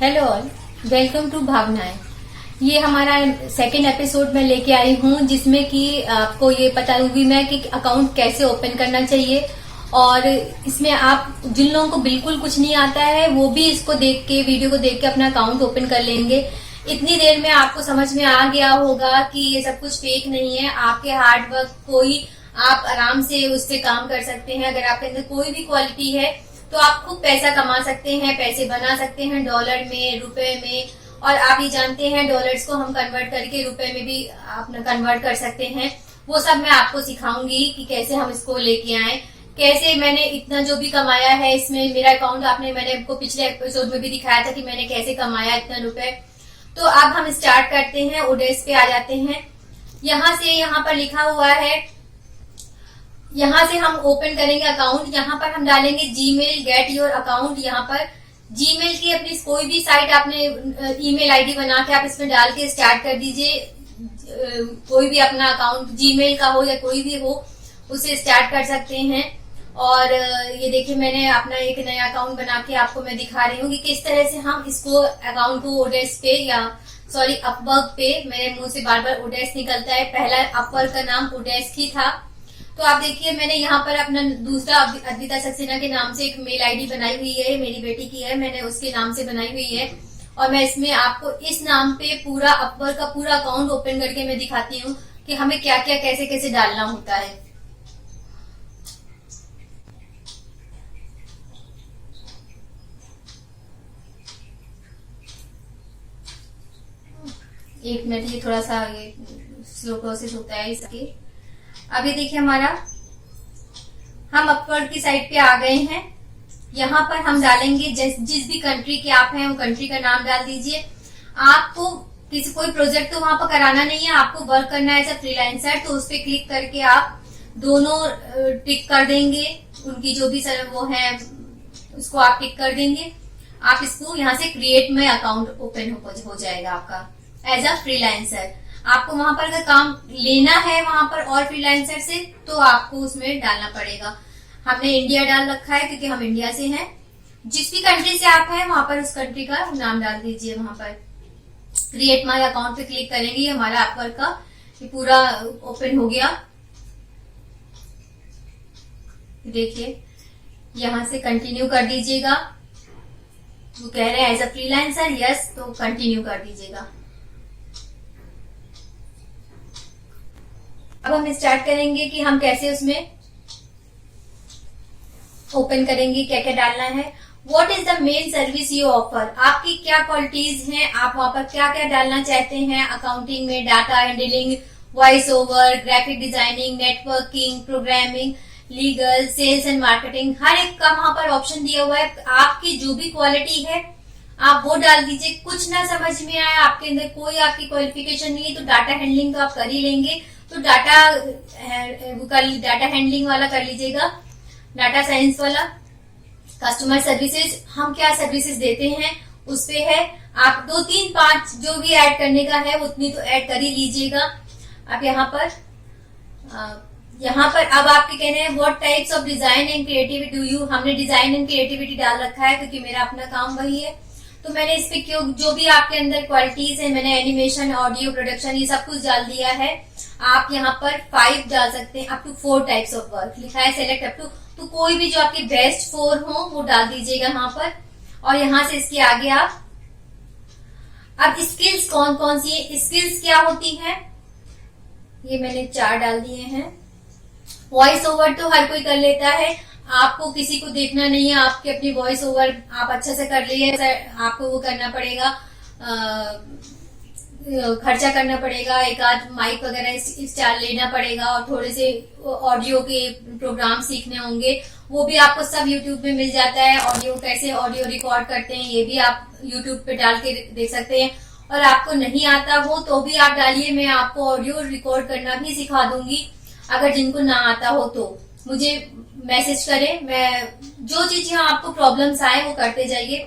Hello all, welcome to भावनाएं। ये हमारा सेकेंड एपिसोड में लेके आई हूँ जिसमें कि आपको ये बताऊंगी मैं कि अकाउंट कैसे ओपन करना चाहिए। और इसमें आप जिन लोगों को बिल्कुल कुछ नहीं आता है वो भी इसको देख के, वीडियो को देख के अपना अकाउंट ओपन कर लेंगे। इतनी देर में आपको समझ में आ गया होगा कि ये सब कुछ फेक नहीं है। आपके हार्ड वर्क कोई आप आराम से उस पर काम कर सकते हैं। अगर आपके अंदर कोई भी क्वालिटी है तो आप खूब पैसा कमा सकते हैं, पैसे बना सकते हैं डॉलर में, रुपए में। और आप ये जानते हैं डॉलर्स को हम कन्वर्ट करके रुपए में भी अपना कन्वर्ट कर सकते हैं। वो सब मैं आपको सिखाऊंगी कि कैसे हम इसको लेके आए, कैसे मैंने इतना जो भी कमाया है इसमें। मेरा अकाउंट मैंने आपको पिछले एपिसोड में भी दिखाया था कि मैंने कैसे कमाया इतना रुपए। तो अब हम स्टार्ट करते हैं, ओडेस्क पे आ जाते हैं। यहाँ से यहाँ पर लिखा हुआ है, यहाँ से हम ओपन करेंगे अकाउंट। यहाँ पर हम डालेंगे जीमेल, गेट योर अकाउंट। यहाँ पर जीमेल की अपनी कोई भी साइट आपने ईमेल आईडी बना के आप इसमें डाल के स्टार्ट कर दीजिए। कोई भी अपना अकाउंट जीमेल का हो या कोई भी हो उसे स्टार्ट कर सकते हैं। और ये देखिए मैंने अपना एक नया अकाउंट बना के आपको मैं दिखा रही हूँ कि किस तरह से हम इसको अकाउंट को ओडेस्क पे या सॉरी अपवर्क पे, मेरे मुंह से बार बार ओडेस्क निकलता है, पहला अपवर्क का नाम ओडेस्क ही था। तो आप देखिए मैंने यहाँ पर अपना दूसरा अद्विता सक्सेना के नाम से एक मेल आईडी बनाई हुई है, मेरी बेटी की है, मैंने उसके नाम से बनाई हुई है। और मैं इसमें आपको इस नाम पे पूरा अपवर्क का पूरा अकाउंट ओपन करके मैं दिखाती हूँ कि हमें क्या क्या कैसे कैसे डालना होता है। एक मिनट, ये थोड़ा सा ये स्लो प्रोसेस होता है इसके। अभी देखिए हम अपवर्क की साइट पे आ गए हैं। यहाँ पर हम डालेंगे जिस भी कंट्री के आप हैं वो कंट्री का नाम डाल दीजिए। आपको किसी कोई प्रोजेक्ट तो वहां पर कराना नहीं है, आपको वर्क करना है एज अ फ्रीलांसर। तो उस पर क्लिक करके आप दोनों टिक कर देंगे, उनकी जो भी वो है उसको आप टिक कर देंगे। आप इसको यहाँ से क्रिएट में अकाउंट ओपन हो जाएगा आपका एज अ फ्रीलांसर। आपको वहां पर अगर काम लेना है वहां पर और फ्रीलांसर से तो आपको उसमें डालना पड़ेगा। हमने इंडिया डाल रखा है क्योंकि हम इंडिया से हैं। जिस भी कंट्री से आप हैं वहां पर उस कंट्री का नाम डाल दीजिए। वहां पर क्रिएट माय अकाउंट पे क्लिक करेंगे, हमारा अपवर्क का ये पूरा ओपन हो गया। देखिए यहां से कंटिन्यू कर दीजिएगा। वो कह रहे हैं एज अ फ्रीलांसर, यस, तो कंटिन्यू कर दीजिएगा। अब हम स्टार्ट करेंगे कि हम कैसे उसमें ओपन करेंगे, क्या क्या डालना है। What is the main service you offer, आपकी क्या क्वालिटीज हैं, आप वहां पर क्या क्या डालना चाहते हैं अकाउंटिंग में। Data handling, voice over, graphic designing, networking, programming, legal, sales and marketing, हर एक का वहां पर ऑप्शन दिया हुआ है। आपकी जो भी क्वालिटी है आप वो डाल दीजिए। कुछ ना समझ में आया, आपके अंदर कोई आपकी क्वालिफिकेशन नहीं है तो डाटा हैंडलिंग तो आप कर ही लेंगे, तो डाटा हैंडलिंग वाला कर लीजिएगा, डाटा साइंस वाला। कस्टमर सर्विसेज, हम क्या सर्विसेज देते हैं उस पे है। आप 2, 3, 5 जो भी ऐड करने का है उतनी तो ऐड कर ही लीजिएगा। अब यहाँ पर अब आपके कहने हैं what types of design and creativity do you, हमने डिजाइन एंड क्रिएटिविटी डाल रखा है क्योंकि मेरा अपना काम वही है। तो मैंने इस पे क्यों जो भी आपके अंदर क्वालिटीज है, मैंने एनिमेशन, ऑडियो, प्रोडक्शन, ये सब कुछ डाल दिया है। आप यहाँ पर 5 डाल सकते हैं, up to 4 types of work लिखा है, सेलेक्ट अप टू, तो कोई भी जो आपके बेस्ट 4 हो वो डाल दीजिएगा यहाँ पर। और यहाँ से इसके आगे आप अब स्किल्स कौन कौन सी है, स्किल्स क्या होती हैं, ये मैंने 4 डाल दिए हैं। वॉइस ओवर तो हर कोई कर लेता है, आपको किसी को देखना नहीं है, आपकी अपनी वॉइस ओवर आप अच्छा से कर लिए। आपको वो करना पड़ेगा, खर्चा करना पड़ेगा, एक आध माइक वगैरह स्टाइल लेना पड़ेगा और थोड़े से ऑडियो के प्रोग्राम सीखने होंगे। वो भी आपको सब यूट्यूब में मिल जाता है। ऑडियो कैसे ऑडियो रिकॉर्ड करते हैं ये भी आप यूट्यूब पे डाल के देख सकते हैं। और आपको नहीं आता हो तो भी आप डालिए, मैं आपको ऑडियो रिकॉर्ड करना भी सिखा दूंगी। अगर जिनको ना आता हो तो मुझे मैसेज करें, मैं जो चीजें आपको प्रॉब्लम्स आए वो करते जाइए।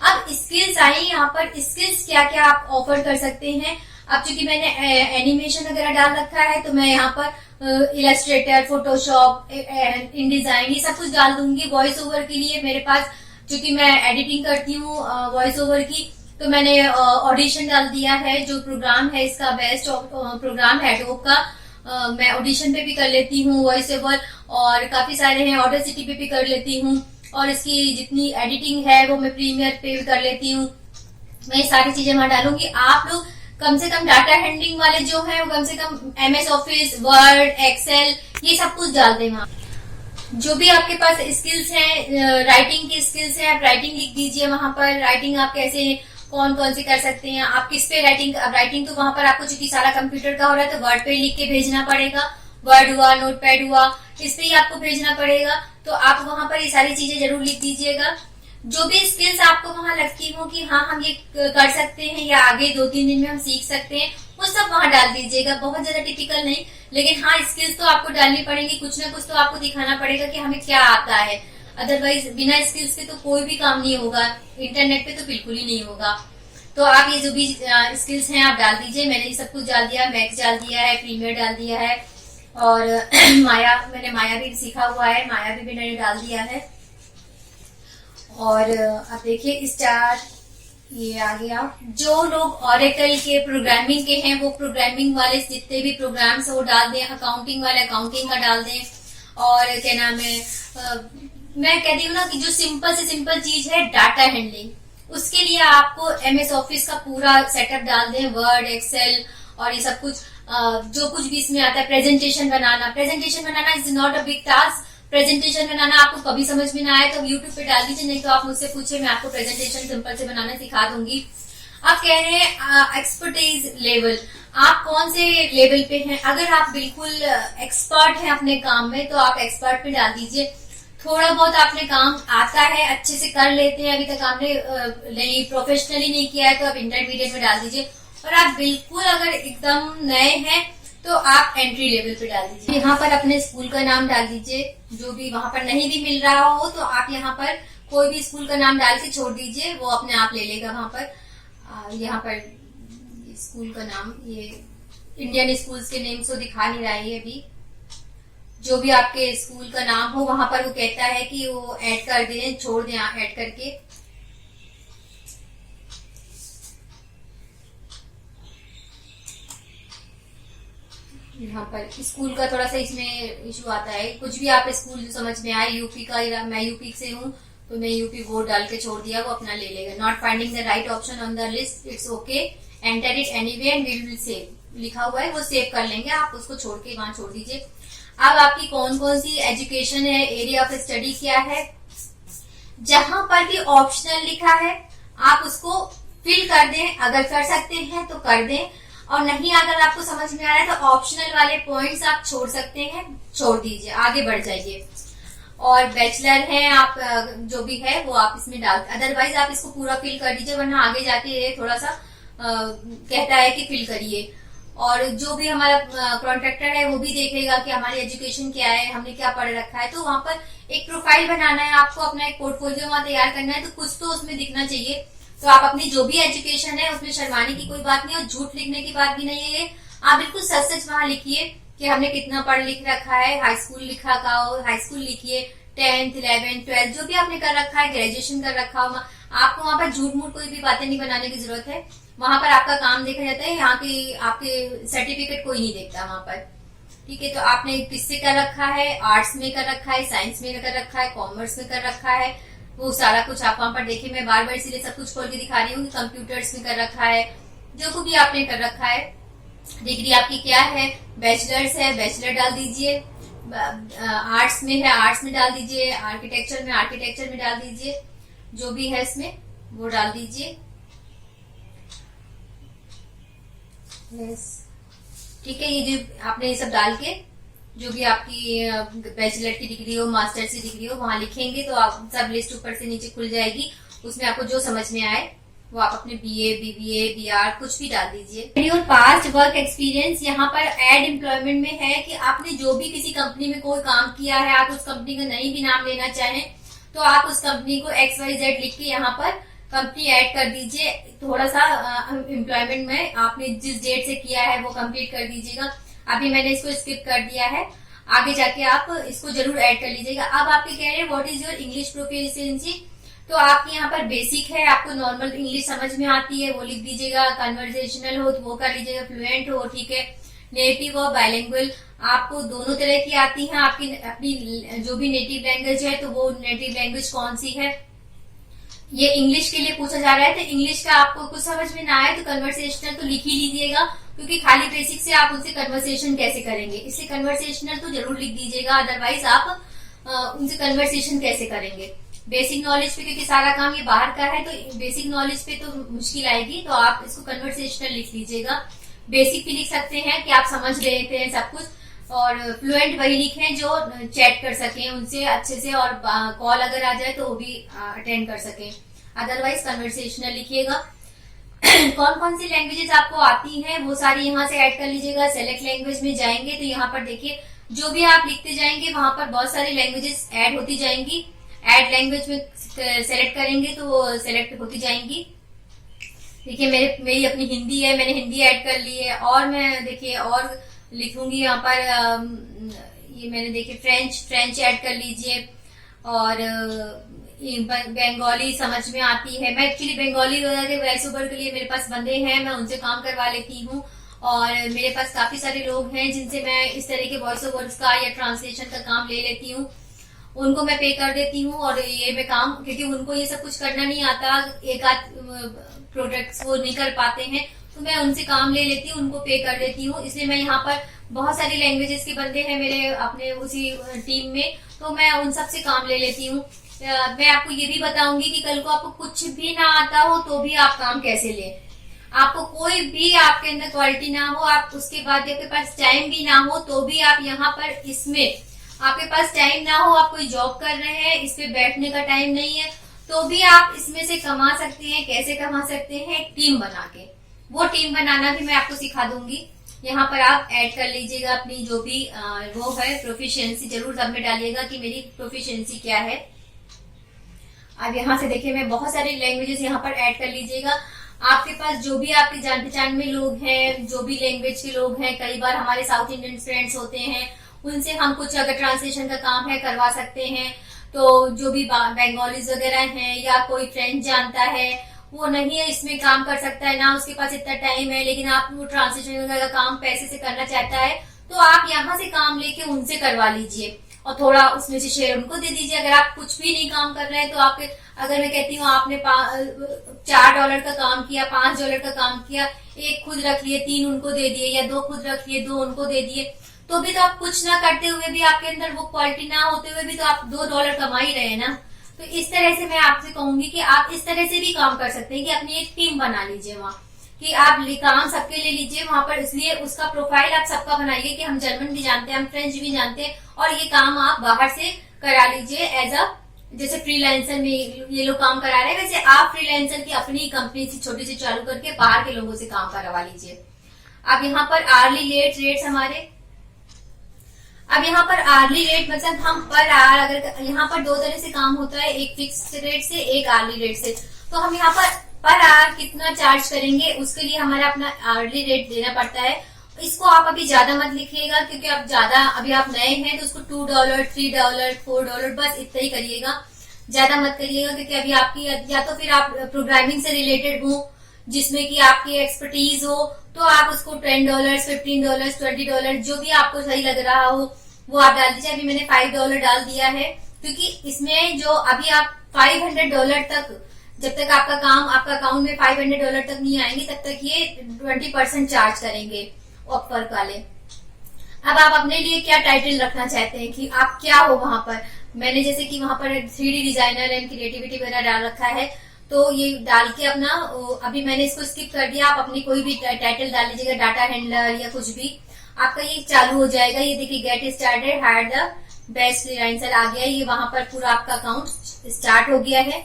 अब स्किल्स आई, यहाँ पर स्किल्स क्या क्या आप ऑफर कर सकते हैं। अब चूंकि मैंने एनिमेशन वगैरह डाल रखा है तो मैं यहाँ पर इलस्ट्रेटर, फोटोशॉप, इन डिजाइन ये सब कुछ डाल दूंगी। वॉइस ओवर के लिए मेरे पास, चूंकि मैं एडिटिंग करती हूँ वॉइस ओवर की, तो मैंने ऑडिशन डाल दिया है। जो प्रोग्राम है इसका बेस्ट प्रोग्राम है एडोब का, मैं ऑडिशन पे भी कर लेती हूँ, वॉइस ओवर और काफी सारे हैं, ऑडेसिटी पे भी कर लेती हूँ, और इसकी जितनी एडिटिंग है वो मैं प्रीमियर पे भी कर लेती हूँ। मैं ये सारी चीजें वहां डालूंगी। आप लोग कम से कम डाटा हैंडलिंग वाले जो है वो कम से कम MS ऑफिस, वर्ड, एक्सेल ये सब कुछ डाल दें वहां। जो भी आपके पास स्किल्स हैं, राइटिंग की स्किल्स हैं, आप राइटिंग लिख दीजिए वहां पर। राइटिंग आप कैसे कौन कौन से कर सकते हैं, आप किस पे राइटिंग तो वहां पर आपको चूंकि सारा कंप्यूटर का हो रहा है तो वर्ड पे लिख के भेजना पड़ेगा। वर्ड हुआ, नोटपैड हुआ, इस पे ही आपको भेजना पड़ेगा। तो आप वहां पर ये सारी चीजें जरूर लिख दीजिएगा। जो भी स्किल्स आपको वहां लगती हो कि हाँ हम ये कर सकते हैं या आगे 2-3 दिन में हम सीख सकते हैं, वो सब वहां डाल दीजिएगा। बहुत ज्यादा टिपिकल नहीं, लेकिन हाँ स्किल्स तो आपको डालनी पड़ेगी। कुछ ना कुछ तो आपको दिखाना पड़ेगा कि हमें क्या आता है। अदरवाइज बिना स्किल्स के तो कोई भी काम नहीं होगा, इंटरनेट पे तो बिल्कुल ही नहीं होगा। तो आप ये जो भी स्किल्स हैं आप डाल दीजिए। मैंने ये सब कुछ डाल दिया, मैक्स डाल दिया है, प्रीमियर डाल दिया है, और मैंने माया भी सीखा हुआ है, माया भी मैंने डाल दिया है। और अब देखिए स्टार ये आ गया। जो लोग ऑरेकल के प्रोग्रामिंग के हैं वो प्रोग्रामिंग वाले जितने भी प्रोग्राम्स है वो डाल दें। अकाउंटिंग वाले अकाउंटिंग का डाल दें। और क्या नाम है, मैं कहती हूँ ना कि जो सिंपल से सिंपल चीज है डाटा हैंडलिंग, उसके लिए आपको MS ऑफिस का पूरा सेटअप डाल दें, वर्ड, एक्सेल और ये सब कुछ जो कुछ भी इसमें आता है। प्रेजेंटेशन बनाना is not a big task. Presentation बनाना आपको कभी समझ में ना आए तो यूट्यूब पे डाल दीजिए, नहीं तो आप मुझसे पूछे, मैं आपको प्रेजेंटेशन सिंपल से बनाना सिखा दूंगी। आप कह रहे हैं एक्सपर्टीज लेवल, आप कौन से लेवल पे हैं? अगर आप बिल्कुल एक्सपर्ट हैं अपने काम में तो आप एक्सपर्ट पे डाल दीजिए। थोड़ा बहुत आपने काम आता है, अच्छे से कर लेते हैं, अभी तक आपने नहीं प्रोफेशनली नहीं किया है तो आप इंटरमीडिएट में डाल दीजिए। और आप बिल्कुल अगर एकदम नए हैं तो आप एंट्री लेवल पे डाल दीजिए। यहाँ पर अपने स्कूल का नाम डाल दीजिए। जो भी वहां पर नहीं भी मिल रहा हो तो आप यहाँ पर कोई भी स्कूल का नाम डाल के छोड़ दीजिए, वो अपने आप ले लेगा वहां पर। यहाँ पर स्कूल का नाम, ये इंडियन स्कूल्स के नेम तो दिखा नहीं रहा है अभी। जो भी आपके स्कूल का नाम हो वहां पर वो कहता है कि वो ऐड कर दें, छोड़ दें ऐड करके। यहाँ पर स्कूल का थोड़ा सा इसमें इशू आता है। कुछ भी आप स्कूल समझ में आए, यूपी का, मैं यूपी से हूँ तो मैं यूपी बोर्ड डाल के छोड़ दिया, वो अपना ले लेगा। Not finding the right option on the list, it's okay, enter it anyway and we will save लिखा हुआ है, वो सेव कर लेंगे। आप उसको छोड़ के वहां छोड़ दीजिए। अब आपकी कौन कौन सी एजुकेशन है, एरिया ऑफ स्टडी क्या है, जहां पर भी ऑप्शनल लिखा है आप उसको फिल कर दें। अगर कर सकते हैं तो कर दें, और नहीं अगर आपको समझ में आ रहा है तो ऑप्शनल वाले पॉइंट्स आप छोड़ सकते हैं, छोड़ दीजिए, आगे बढ़ जाइए। और बैचलर है आप, जो भी है वो आप इसमें डाल, अदरवाइज आप इसको पूरा फिल कर दीजिए, वरना आगे जाके थोड़ा सा कहता है कि फिल करिए। और जो भी हमारा कॉन्ट्रैक्टर है वो भी देखेगा कि हमारी एजुकेशन क्या है, हमने क्या पढ़ रखा है। तो वहां पर एक प्रोफाइल बनाना है आपको, अपना एक पोर्टफोलियो वहां तैयार करना है, तो कुछ तो उसमें दिखना चाहिए। तो आप अपनी जो भी एजुकेशन है उसमें शर्माने की कोई बात नहीं और झूठ लिखने की बात भी नहीं है। आप बिल्कुल सच सच वहां लिखिए कि हमने कितना पढ़ लिख रखा है। हाई स्कूल लिखा का हो, हाई स्कूल लिखिए, 10th 11th 12th जो भी आपने कर रखा है, ग्रेजुएशन कर रखा हो। आपको वहां पर झूठ मूठ कोई भी बातें नहीं बनाने की जरूरत है। वहां पर आपका काम देखा जाता है, यहाँ की आपके सर्टिफिकेट कोई नहीं देखता वहां पर, ठीक है। तो आपने किससे कर रखा है, आर्ट्स में कर रखा है, साइंस में कर रखा है, कॉमर्स में कर रखा है, वो सारा कुछ आप वहां पर देखिए। मैं बार बार इसीलिए सब कुछ खोल के दिखा रही हूँ कि कंप्यूटर्स में कर रखा है, जो भी आपने कर रखा है। डिग्री आपकी क्या है, बैचलर्स है, बैचलर डाल दीजिए। आर्ट्स में है, आर्ट्स में डाल दीजिए। आर्किटेक्चर में, आर्किटेक्चर में डाल दीजिए। जो भी है इसमें वो डाल दीजिए, ठीक है। ये जो आपने ये सब डाल के जो भी आपकी बैचलर की डिग्री हो, मास्टर्स की डिग्री हो, वहां लिखेंगे तो आप सब लिस्ट ऊपर से नीचे खुल जाएगी। उसमें आपको जो समझ में आए वो आप अपने BA, BBA, BR कुछ भी डाल दीजिए। और पास्ट वर्क एक्सपीरियंस यहाँ पर एड एम्प्लॉयमेंट में है कि आपने जो भी किसी कंपनी में कोई काम किया है, आप उस कंपनी का नहीं भी नाम लेना चाहें तो आप उस कंपनी को XYZ लिख के यहाँ पर कंपनी ऐड कर दीजिए। थोड़ा सा एम्प्लॉयमेंट में आपने जिस डेट से किया है वो कंप्लीट कर दीजिएगा। अभी मैंने इसको स्किप कर दिया है, आगे जाके आप इसको जरूर ऐड कर लीजिएगा। अब आपके कह रहे हैं what is your English proficiency, तो आपके यहाँ पर बेसिक है, आपको नॉर्मल इंग्लिश समझ में आती है वो लिख दीजिएगा, कन्वर्सेशनल हो तो वो कर लीजिएगा, फ्लुएंट हो ठीक है, नेटिव और बायलिंगुअल आपको दोनों तरह की आती है, आपकी अपनी जो भी नेटिव लैंग्वेज है तो वो नेटिव लैंग्वेज कौन सी है। ये इंग्लिश के लिए पूछा जा रहा है, तो इंग्लिश का आपको कुछ समझ में ना आए तो कन्वर्सेशनल तो लिख ही लीजिएगा, क्योंकि खाली बेसिक से आप उनसे कन्वर्सेशन कैसे करेंगे, इसलिए कन्वर्सेशनल तो जरूर लिख दीजिएगा, अदरवाइज आप उनसे कन्वर्सेशन कैसे करेंगे। बेसिक नॉलेज पे क्योंकि सारा काम ये बाहर का है तो बेसिक नॉलेज पे तो मुश्किल आएगी, तो आप इसको कन्वर्सेशनल लिख लीजिएगा। बेसिक भी लिख सकते हैं कि आप समझ लेते हैं सब कुछ, और फ्लुएंट वही लिखें जो चैट कर सकें उनसे अच्छे से, और कॉल अगर आ जाए तो वो भी अटेंड कर सकें, अदरवाइज कन्वर्सेशनल लिखिएगा। कौन कौन सी लैंग्वेजेस आपको आती हैं वो सारी यहाँ से ऐड कर लीजिएगा। सेलेक्ट लैंग्वेज में जाएंगे तो यहाँ पर देखिए जो भी आप लिखते जाएंगे वहां पर बहुत सारी लैंग्वेजेस ऐड होती जाएंगी। ऐड लैंग्वेज में सेलेक्ट करेंगे तो वो सेलेक्ट होती जाएंगी। देखिए मेरी अपनी हिंदी है, मैंने हिंदी ऐड कर ली है, और मैं देखिए और लिखूंगी यहाँ पर ये मैंने देखिए फ्रेंच ऐड कर लीजिए, और बंगाली समझ में आती है। मैं एक्चुअली बंगाली वगैरह के वॉइस ओवर के लिए मेरे पास बंदे हैं, मैं उनसे काम करवा लेती हूँ, और मेरे पास काफी सारे लोग हैं जिनसे मैं इस तरह के वॉइस ओवर्स का या ट्रांसलेशन का काम ले लेती हूँ, उनको मैं पे कर देती हूँ। और ये मैं काम, क्योंकि उनको ये सब कुछ करना नहीं आता, एक आध प्रोडक्ट्स वो नहीं कर पाते हैं, तो मैं उनसे काम ले लेती हूँ, उनको पे कर देती हूँ। इसलिए मैं यहाँ पर बहुत सारी लैंग्वेजेस के बंदे हैं मेरे अपने उसी टीम में, तो मैं उन सब से काम ले लेती हूँ। मैं आपको ये भी बताऊंगी कि कल को आपको कुछ भी ना आता हो तो भी आप काम कैसे लें। आपको कोई भी आपके अंदर क्वालिटी ना हो, आप उसके बाद आपके पास टाइम भी ना हो तो भी आप यहाँ पर इसमें, आपके पास टाइम ना हो, आप कोई जॉब कर रहे हैं, इस पे बैठने का टाइम नहीं है, तो भी आप इसमें से कमा सकते हैं। कैसे कमा सकते हैं? एक टीम बना के। वो टीम बनाना भी मैं आपको सिखा दूंगी। यहाँ पर आप ऐड कर लीजिएगा अपनी जो भी वो है प्रोफिशिएंसी, जरूर सब में डालिएगा कि मेरी प्रोफिशिएंसी क्या है। अब यहाँ से देखिए मैं बहुत सारी लैंग्वेजेस यहाँ पर ऐड कर लीजिएगा। आपके पास जो भी आपके जान पहचान में लोग हैं, जो भी लैंग्वेज के लोग हैं, कई बार हमारे साउथ इंडियन फ्रेंड्स होते हैं, उनसे हम कुछ अगर ट्रांसलेशन का काम है करवा सकते हैं। तो जो भी बंगालीज वगैरह हैं या कोई फ्रेंच जानता है, वो नहीं है इसमें काम कर सकता है ना, उसके पास इतना टाइम है, लेकिन आप वो ट्रांसलेशन का काम पैसे से करना चाहता है, तो आप यहाँ से काम लेके उनसे करवा लीजिए और थोड़ा उसमें से शेयर उनको दे दीजिए। अगर आप कुछ भी नहीं काम कर रहे हैं तो आपके, अगर मैं कहती हूँ आपने $4 का काम किया, $5 का काम किया, एक खुद रख लिए, 3 उनको दे दिए, या 2 खुद रख लिए, 2 उनको दे दिए, तो भी तो आप कुछ ना करते हुए भी, आपके अंदर वो क्वालिटी ना होते हुए भी तो आप $2 कमा ही रहे हैं ना। तो इस तरह से मैं आपसे कहूंगी कि आप इस तरह से भी काम कर सकते हैं कि अपनी एक टीम बना लीजिए वहाँ, कि आप काम सबके ले लीजिए वहां पर। इसलिए उसका प्रोफाइल आप सबका बनाइए कि हम जर्मन भी जानते हैं, हम फ्रेंच भी जानते हैं, और ये काम आप बाहर से करा लीजिए एज अ, जैसे फ्रीलांसर में ये लोग काम करा रहे हैं, वैसे आप फ्रीलांसर की अपनी कंपनी से छोटी सी चालू करके बाहर के लोगों से काम करवा लीजिए। अब यहाँ पर आर्ली लेट रेट्स हमारे, अब यहाँ पर आर्ली रेट मतलब हम पर आवर, अगर यहाँ पर 2 तरह से काम होता है, एक फिक्स रेट से, एक आर्ली रेट से। तो हम यहाँ पर आवर कितना चार्ज करेंगे उसके लिए हमारा अपना आर्ली रेट देना पड़ता है। इसको आप अभी ज्यादा मत लिखिएगा, क्योंकि आप ज्यादा, अभी आप नए हैं तो उसको $2, $3, $4 बस इतना ही करिएगा, ज्यादा मत करिएगा। क्योंकि अभी आपकी, या तो फिर आप प्रोग्रामिंग से रिलेटेड हो जिसमें कि आपकी एक्सपर्टीज हो, तो आप उसको $10, $15, $20 जो भी आपको सही लग रहा हो वो आप डाल दीजिए। अभी मैंने $5 डाल दिया है, क्योंकि इसमें जो अभी आप $500 तक, जब तक आपका काम, आपका अकाउंट में $500 तक नहीं आएंगे तब तक ये 20% चार्ज करेंगे ऑफर वाले। अब आप अपने लिए क्या टाइटल रखना चाहते हैं कि आप क्या हो वहां पर। मैंने जैसे कि वहां पर 3D डिजाइनर एंड क्रिएटिविटी वगैरह डाल रखा है, तो ये डाल के अपना, अभी मैंने इसको स्किप कर दिया, आप अपनी कोई भी टाइटल डाल लीजिएगा, डाटा हैंडलर या कुछ भी, आपका ये चालू हो जाएगा। ये देखिए get started hire the best freelancer आ गया, ये वहां पर पूरा आपका अकाउंट स्टार्ट हो गया है।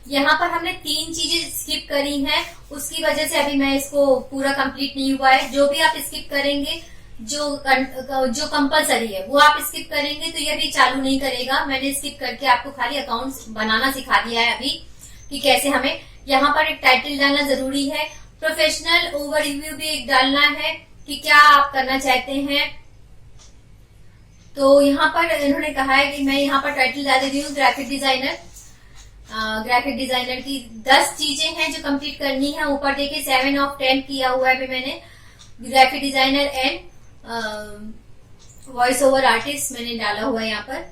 यहाँ पर हमने 3 चीजें स्किप करी हैं, उसकी वजह से अभी मैं इसको पूरा कंप्लीट नहीं हुआ है। जो भी आप स्किप करेंगे, जो कंपलसरी है वो आप स्किप करेंगे तो ये भी चालू नहीं करेगा। मैंने स्किप करके आपको खाली अकाउंट बनाना सिखा दिया है अभी कि कैसे हमें यहाँ पर एक टाइटल डालना जरूरी है। प्रोफेशनल ओवरव्यू भी एक डालना है कि क्या आप करना चाहते हैं। तो यहाँ पर इन्होंने कहा है कि मैं यहाँ पर टाइटल डाल दे रही हूँ ग्राफिक डिजाइनर। ग्राफिक डिजाइनर की 10 चीजें हैं जो कंप्लीट करनी है। ऊपर देखिए 7 ऑफ 10 किया हुआ है अभी मैंने। Graphic designer and voice over artist मैंने डाला हुआ है यहाँ पर।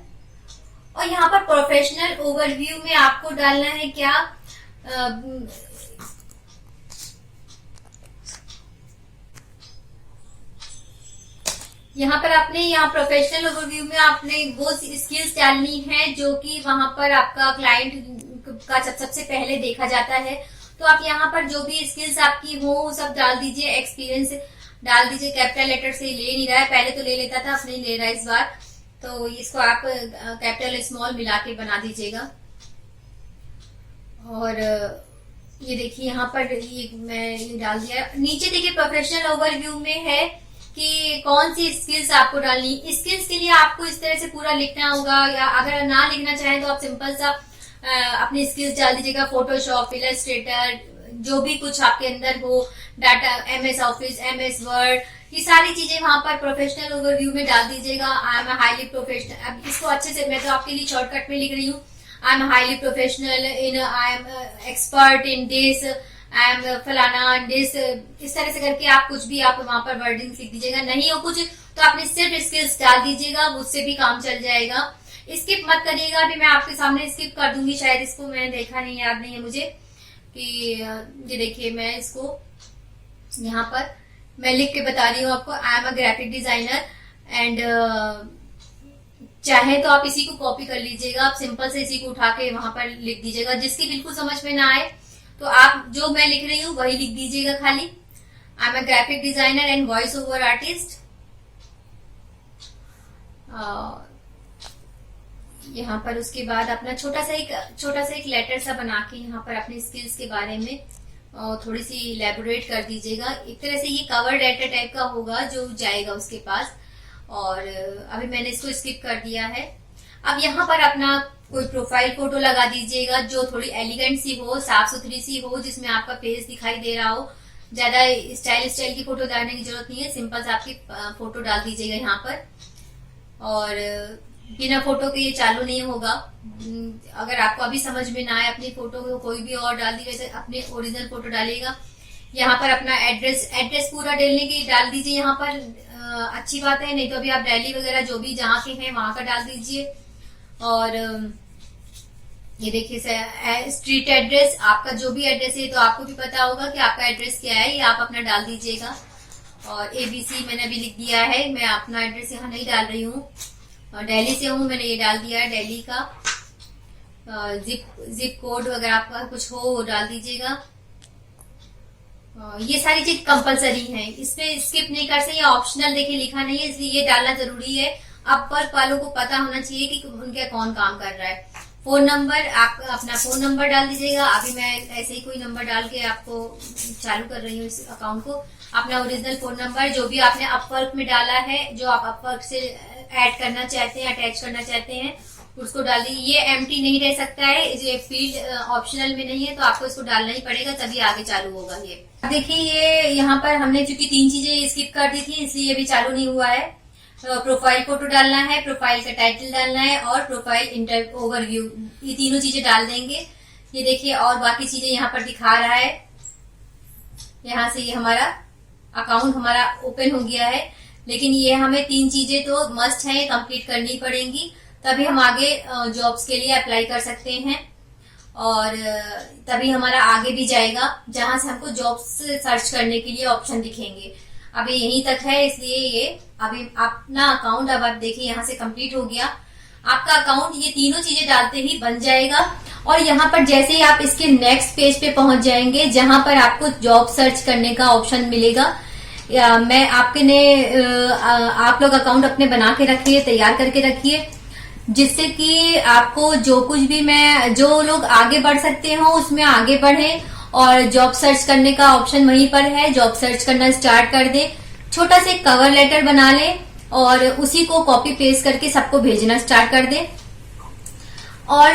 और यहाँ पर प्रोफेशनल ओवरव्यू में आपको डालना है क्या, यहाँ पर आपने यहाँ प्रोफेशनल ओवरव्यू में आपने वो स्किल्स डालनी है जो कि वहां पर आपका क्लाइंट का सबसे पहले देखा जाता है। तो आप यहाँ पर जो भी स्किल्स आपकी हो सब डाल दीजिए। एक्सपीरियंस डाल दीजिए, कैपिटल लेटर से ले नहीं रहा है, पहले तो ले लेता था, अब नहीं ले रहा है इस बार। तो इसको आप कैपिटल स्मॉल मिला के बना दीजिएगा। और ये देखिए यहाँ पर मैं ये डाल दिया। नीचे देखिए प्रोफेशनल ओवरव्यू में है कि कौन सी स्किल्स आपको डालनी। स्किल्स के लिए आपको इस तरह से पूरा लिखना होगा, या अगर ना लिखना चाहें तो आप सिंपल सा अपनी स्किल्स डाल दीजिएगा। फोटोशॉप, इलस्ट्रेटर, जो भी कुछ आपके अंदर हो, data, MS office, MS word, ये सारी चीजें वहां पर प्रोफेशनल ओवरव्यू में डाल दीजिएगा। I am highly professional. अब इसको अच्छे से मैं तो आपके लिए शॉर्टकट में लिख रही हूँ। I am highly professional in, I am expert in this, I am फलाना दिस। इस तरह से करके आप कुछ भी आप वहां पर वर्डिंग लिख दीजिएगा। नहीं हो कुछ तो आपने सिर्फ स्किल्स डाल दीजिएगा, उससे भी काम चल जाएगा। स्किप मत करिएगा, अभी मैं आपके सामने स्किप कर दूंगी, शायद इसको मैंने देखा नहीं, याद नहीं है मुझे कि ये देखिए मैं इसको यहाँ पर मैं लिख के बता रही हूँ आपको। I am a graphic designer and चाहे तो आप इसी को कॉपी कर लीजिएगा। आप सिंपल से इसी को उठा के वहां पर लिख दीजिएगा। जिसकी बिल्कुल समझ में ना आए तो आप जो मैं लिख रही हूँ वही लिख दीजिएगा खाली। I am a graphic designer and voice over artist. यहाँ पर उसके बाद अपना छोटा सा एक लेटर सा बना के यहाँ पर अपने स्किल्स के बारे में थोड़ी सी इलेबोरेट कर दीजिएगा। एक तरह से ये कवर लेटर टाइप का होगा जो जाएगा उसके पास। और अभी मैंने इसको स्किप कर दिया है। अब यहाँ पर अपना कोई प्रोफाइल फोटो लगा दीजिएगा जो थोड़ी एलिगेंट सी हो, साफ सुथरी सी हो, जिसमें आपका फेस दिखाई दे रहा हो। ज्यादा स्टाइल की फोटो डालने की जरूरत नहीं है, सिंपल से आपकी फोटो डाल दीजिएगा यहाँ पर। और बिना फोटो के ये चालू नहीं होगा। अगर आपको अभी समझ में ना आए अपनी फोटो को कोई भी और डाल दी, वैसे अपने ओरिजिनल फोटो डालिएगा। यहाँ पर अपना एड्रेस पूरा डालने की डाल दीजिए यहाँ पर। अच्छी बात है, नहीं तो अभी आप दिल्ली वगैरह जो भी जहाँ के हैं वहां का डाल दीजिए। और ये देखिए स्ट्रीट एड्रेस, आपका जो भी एड्रेस है तो आपको भी पता होगा कि आपका एड्रेस क्या है, ये आप अपना डाल दीजिएगा। और ABC मैंने अभी लिख दिया है, मैं अपना एड्रेस यहाँ नहीं डाल रही हूँ, दिल्ली से हूँ, मैंने ये डाल दिया है दिल्ली का। जिप कोड वगैरह आपका कुछ हो वो डाल दीजिएगा। ये सारी चीज कंपलसरी है, इसमें स्किप नहीं कर सकते। ये ऑप्शनल देखिए लिखा नहीं है, इसलिए ये डालना जरूरी है। अब वर्क वालों को पता होना चाहिए कि उनके कौन काम कर रहा है। फोन नंबर, आप अपना फोन नंबर डाल दीजिएगा। अभी मैं ऐसे ही कोई नंबर डाल के आपको चालू कर रही हूँ इस अकाउंट को। अपना ओरिजिनल फोन नंबर जो भी आपने अपवर्क में डाला है, जो आप अपवर्क से ऐड करना चाहते हैं, अटैच करना चाहते हैं, उसको डाल दीजिए। ये एम्प्टी नहीं रह सकता है, ये फील्ड ऑप्शनल में नहीं है, तो आपको इसको डालना ही पड़ेगा, तभी आगे चालू होगा। ये देखिए ये यहाँ पर हमने चूंकि 3 चीजें स्किप कर दी थी, इसलिए ये भी चालू नहीं हुआ है। प्रोफाइल फोटो डालना है, प्रोफाइल का टाइटल डालना है और प्रोफाइल ओवरव्यू, ये तीनों चीजें डाल देंगे। ये देखिए और बाकी चीजें यहाँ पर दिखा रहा है। यहाँ से ये हमारा अकाउंट हमारा ओपन हो गया है, लेकिन ये हमें 3 चीजें तो मस्ट है, कंप्लीट करनी पड़ेंगी, तभी हम आगे जॉब्स के लिए अप्लाई कर सकते हैं। और तभी हमारा आगे भी जाएगा, जहां से हमको जॉब्स सर्च करने के लिए ऑप्शन दिखेंगे। अभी यहीं तक है, इसलिए ये अभी अपना अकाउंट अब आप देखिए यहाँ से कंप्लीट हो गया आपका अकाउंट। ये तीनों चीजें डालते ही बन जाएगा। और यहाँ पर जैसे ही आप इसके नेक्स्ट पेज पे पहुंच जाएंगे, जहां पर आपको जॉब सर्च करने का ऑप्शन मिलेगा, मैं आपके ने आप लोग अकाउंट अपने बना के रखिए, तैयार करके रखिए, जिससे कि आपको जो कुछ भी जो लोग आगे बढ़ सकते हो उसमें आगे बढ़े। और जॉब सर्च करने का ऑप्शन वहीं पर है, जॉब सर्च करना स्टार्ट कर दे। छोटा सा कवर लेटर बना ले और उसी को कॉपी पेस्ट करके सबको भेजना स्टार्ट कर दे। और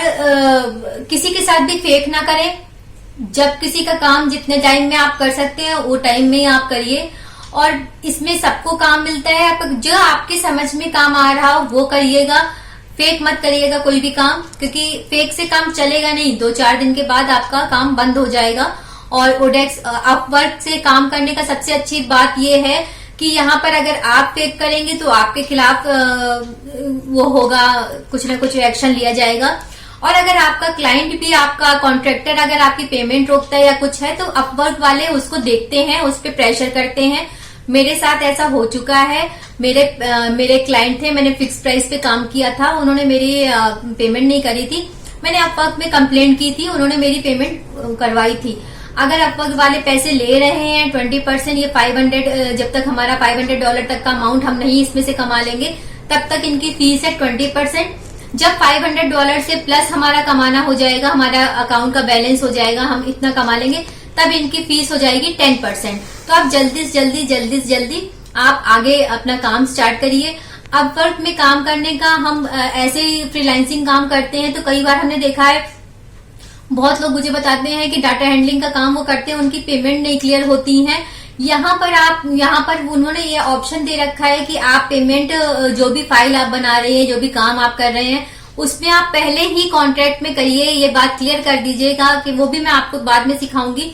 किसी के साथ भी फेक ना करें। जब किसी का काम जितने टाइम में आप कर सकते हैं वो टाइम में ही आप करिए। और इसमें सबको काम मिलता है, जो आपके समझ में काम आ रहा हो वो करिएगा। फेक मत करिएगा कोई भी काम, क्योंकि फेक से काम चलेगा नहीं। 2-4 दिन के बाद आपका काम बंद हो जाएगा। और ओडेक्स अपवर्क से काम करने का सबसे अच्छी बात यह है कि यहाँ पर अगर आप फेक करेंगे तो आपके खिलाफ वो होगा, कुछ ना कुछ एक्शन लिया जाएगा। और अगर आपका क्लाइंट भी, आपका कॉन्ट्रैक्टर अगर आपकी पेमेंट रोकता है या कुछ है, तो अपवर्क वाले उसको देखते हैं, उस पर प्रेशर करते हैं। मेरे साथ ऐसा हो चुका है। मेरे क्लाइंट थे, मैंने फिक्स प्राइस पे काम किया था, उन्होंने मेरी पेमेंट नहीं करी थी। मैंने अपवर्क में कंप्लेंट की थी, उन्होंने मेरी पेमेंट करवाई थी। अगर अपवर्क वाले पैसे ले रहे हैं 20%, ये 500, जब तक हमारा $500 तक का अमाउंट हम नहीं इसमें से कमा लेंगे तब तक इनकी फीस है 20%। जब $500 से प्लस हमारा कमाना हो जाएगा, हमारा अकाउंट का बैलेंस हो जाएगा, हम इतना कमा लेंगे, तब इनकी फीस हो जाएगी 10%। तो आप जल्दी से जल्दी आप आगे अपना काम स्टार्ट करिए। अपवर्क में काम करने का, हम ऐसे ही फ्रीलांसिंग काम करते हैं तो कई बार हमने देखा है, बहुत लोग मुझे बताते हैं कि डाटा हैंडलिंग का काम वो करते हैं, उनकी पेमेंट नहीं क्लियर होती है। यहाँ पर उन्होंने ये ऑप्शन दे रखा है कि आप पेमेंट, जो भी फाइल आप बना रहे हैं, जो भी काम आप कर रहे हैं, उसमें आप पहले ही कॉन्ट्रैक्ट में करिए। ये बात क्लियर कर दीजिएगा कि वो भी मैं आपको बाद में सिखाऊंगी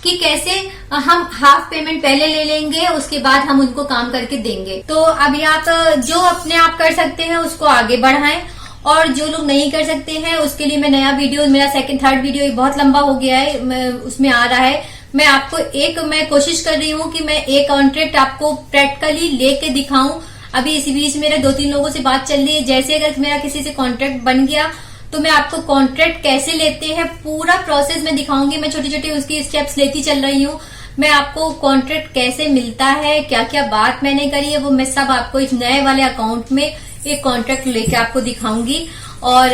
कि कैसे हम हाफ पेमेंट पहले ले लेंगे, उसके बाद हम उनको काम करके देंगे। तो अभी आप जो अपने आप कर सकते हैं उसको आगे बढ़ाएं, और जो लोग नहीं कर सकते हैं उसके लिए मैं नया वीडियो, मेरा 2nd-3rd वीडियो बहुत लंबा हो गया है, उसमें आ रहा है। मैं कोशिश कर रही हूँ कि मैं एक कॉन्ट्रैक्ट आपको प्रैक्टिकली लेके दिखाऊं। अभी इसी बीच मेरे 2-3 लोगों से बात चल रही है, जैसे अगर मेरा किसी से कॉन्ट्रैक्ट बन गया तो मैं आपको कॉन्ट्रैक्ट कैसे लेते हैं पूरा प्रोसेस में दिखाऊंगी। मैं छोटी उसकी स्टेप्स लेती चल रही हूँ। मैं आपको कॉन्ट्रैक्ट कैसे मिलता है, क्या क्या बात मैंने करी है, वो मैं सब आपको इस नए वाले अकाउंट में एक कॉन्ट्रैक्ट लेके आपको दिखाऊंगी। और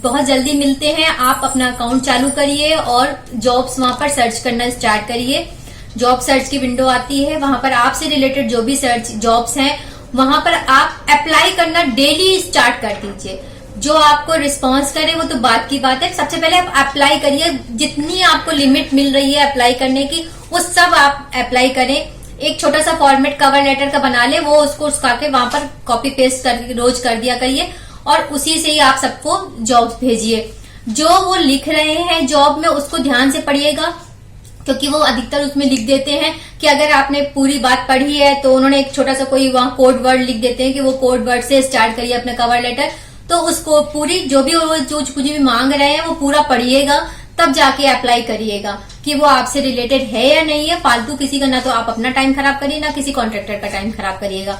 बहुत जल्दी मिलते हैं। आप अपना अकाउंट चालू करिए और जॉब्स वहां पर सर्च करना स्टार्ट करिए। जॉब सर्च की विंडो आती है, वहां पर आपसे रिलेटेड जो भी सर्च जॉब्स हैं वहां पर आप अप्लाई करना डेली स्टार्ट कर दीजिए। जो आपको रिस्पांस करे वो तो बात की बात है, सबसे पहले आप अप्लाई करिए। जितनी आपको लिमिट मिल रही है अप्लाई करने की, वो सब आप अप्लाई करें। एक छोटा सा फॉर्मेट कवर लेटर का बना ले, वो उसको उसका के वहां पर कॉपी पेस्ट कर रोज कर दिया करिए, और उसी से ही आप सबको जॉब भेजिए। जो वो लिख रहे हैं जॉब में उसको ध्यान से पढ़िएगा, क्योंकि वो अधिकतर उसमें लिख देते हैं कि अगर आपने पूरी बात पढ़ी है तो उन्होंने एक छोटा सा कोई वहां कोड वर्ड लिख देते हैं कि वो कोड वर्ड से स्टार्ट करिए अपना कवर लेटर। तो उसको पूरी जो कुछ भी मांग रहे हैं वो पूरा पढ़िएगा, तब जाके अप्लाई करिएगा कि वो आपसे रिलेटेड है या नहीं है। फालतू किसी का ना तो आप अपना टाइम खराब करिए, ना किसी कॉन्ट्रैक्टर का टाइम खराब करिएगा।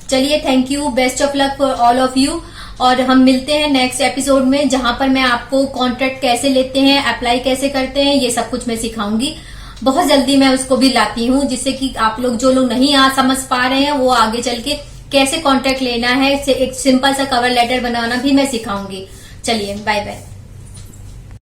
चलिए, thank you, best of luck for all of you. और हम मिलते हैं नेक्स्ट एपिसोड में, जहां पर मैं आपको कॉन्ट्रैक्ट कैसे लेते हैं, अप्लाई कैसे करते हैं, ये सब कुछ मैं सिखाऊंगी। बहुत जल्दी मैं उसको भी लाती हूँ, जिससे कि आप लोग, जो लोग नहीं समझ पा रहे हैं, वो आगे चल के कैसे कॉन्ट्रैक्ट लेना है, एक सिंपल सा कवर लेटर बनाना भी मैं सिखाऊंगी। चलिए, बाय बाय।